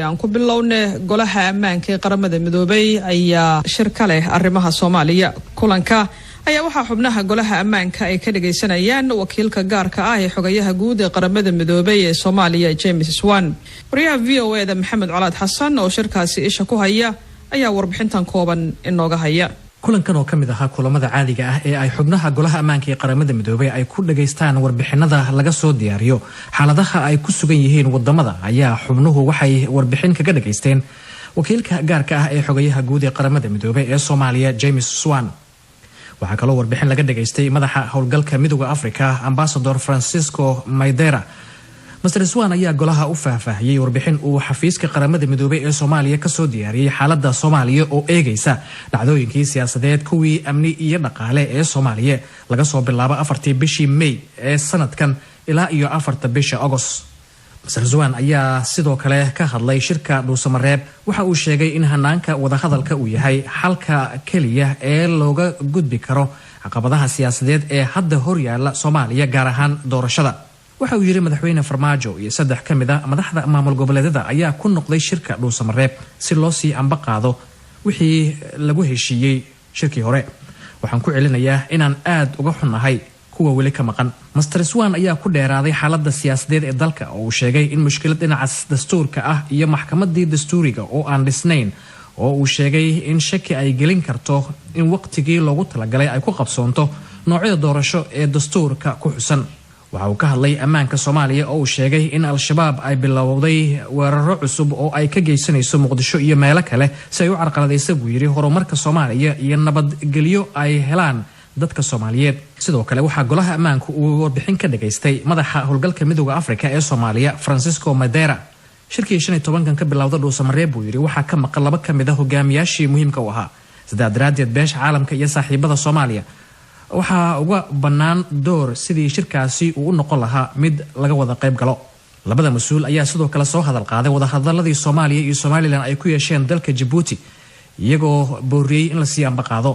aan ku bilowne golaha ammaanka ee qaramada midoobay ayaa shir ka leh arrimaha Soomaaliya. Kulanka ayaa waxaa xubnaha golaha ammaanka ay ka dhageysanayaan wakiilka gaarka ah ee xogayaha guud ee qaramada midoobay ee Soomaaliya James Swan. Wariyaha VOA-da Maxamed Colaad Xasan oo shirkaasi isha ku haya ayaa warbixintan kooban inooga haya. kulankan oo kamid ahaa kulamada caadiga ah ee ay xubnaha golaha ammaanka ee qaramada midoobay ay ku dhageystaan warbixinada laga soo diyaariyo xaaladaha ay ku sugan yihiin wadamada ayaa xubnuhu waxay warbixin kaga dhageysteen wakiilka gaarka ah ee xogayaha guud ee qaramada midoobay ee Soomaaliya James Swan. waxaa kaloo warbixin laga dhageystay madaxa howlgalka midowga Afrika Ambassador Francisco Maidera. Mr. Swan ayaa golaha u faahfaahiyay warbixin uu xafiiska qaramada midoobay ee Soomaaliya ka soo diyaariyay xaaladda Soomaaliya oo eegaysa dhacdooyinkii siyaasadeed kuwii amni iyo dhaqaale ee Soomaaliya laga soo bilaabo 4 bishii May ee sanadkan ilaa iyo 4 bisha August. Mr. Swan ayaa sidoo kale ka hadlay shirka Dhuusamareeb. waxa uu sheegay in hanaanka wadahadalka uu yahay xalka kaliya ee looga gudbi karo caqabadaha siyaasadeed ee hadda hor yaala Soomaaliya gaar ahaan doorashada. waxa uu yiri madaxweyne Farmaajo iyo 3 kamid ah madaxda maamul goboleedyada ayaa ku noqday shirka Dhuusamareeb si loo sii amba qaado wixii lagu heshiiyay shirkii hore. waxaan ku celinayaa inaan aad uga xunnahay kuwa weli ka maqan. Mr. Swan ayaa ku dheeraaday xaaladda siyaasadeed ee dalka oo uu sheegay in mushkilad dhinaca dastuurka ah iyo maxkamadii dastuuriga oo aan dhisnayn oo uu sheegay in shaki ay gelin karto in waqtigii loogu talagalay ay ku qabsoonto noocyada doorasho ee dastuurka ku xusan. waxa uu ka hadlay ammaanka Soomaaliya oo uu sheegay in Al-Shabaab ay bilowday weeraro cusub oo ay ka geysanayso Muqdisho iyo meelo kale si ay u carqaladeyso buu yiri horumarka Soomaaliya iyo nabadgelyo ay helaan dadka Soomaaliyeed. sidoo kale waxaa golaha ammaanku uu warbixin ka dhageystay madaxa howlgalka midowga Afrika ee Soomaaliya Francisco Maidera. shirkii 15 ka bilowda Dhuusamareeb buu yiri waxaa ka maqan 2 kamid ah hogaamiyaashii muhiimka u ahaa sida daraaddeed beesha caalamka iyo saaxiibada Soomaaliya waxaa uga bannaan door sidii shirkaasi uu u noqon lahaa mid laga wada qayb galo. labada mas'uul ayaa sidoo kale soo hadal qaaday wadahadaladii Soomaaliya iyo Somaliland ay ku yeesheen dalka Djibouti iyagoo booriyay in la sii amba qaado